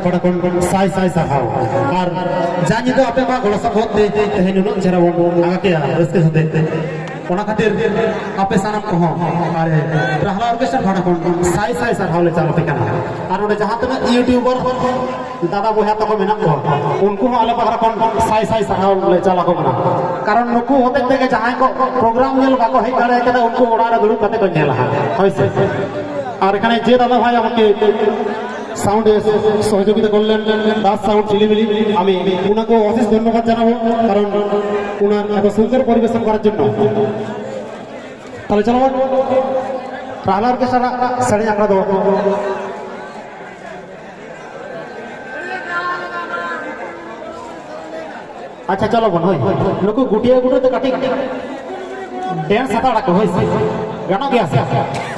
pada kon sai sahau ar janji to ape ma golo sabot te tehin nu chera bon aga ke raske sate ona khatir ape sanam ko are rahla orchestra pada kon sai sahau le chalo pikana ar ode jaha tena youtuber দাদা বইয়া তখন মেনা কো উনকু আলে পাহাড় কোন সাই সাহাও ले चला को बना कारण नुकु होते থেকে जहां को प्रोग्राम नेल बाको हे करे के उनको ओडारे दुरु कते को नेला হইছে আর এখানে যে দাদা ভাই আমাকে সাউন্ড সহযোগিতা করলেন দাস সাউন্ড চিলিমিলি আমি উনাকে অশেষ ধন্যবাদ জানাবো কারণ উনার এত সুন্দর পরিবেশন করার জন্য তাহলে চলো রাহলার কে সারা সাড়ে আমরা দেবো अच्छा चलो बन होय नुकु गुटिया गुटे तो काटी डांस हताड़ा को होय गाना गया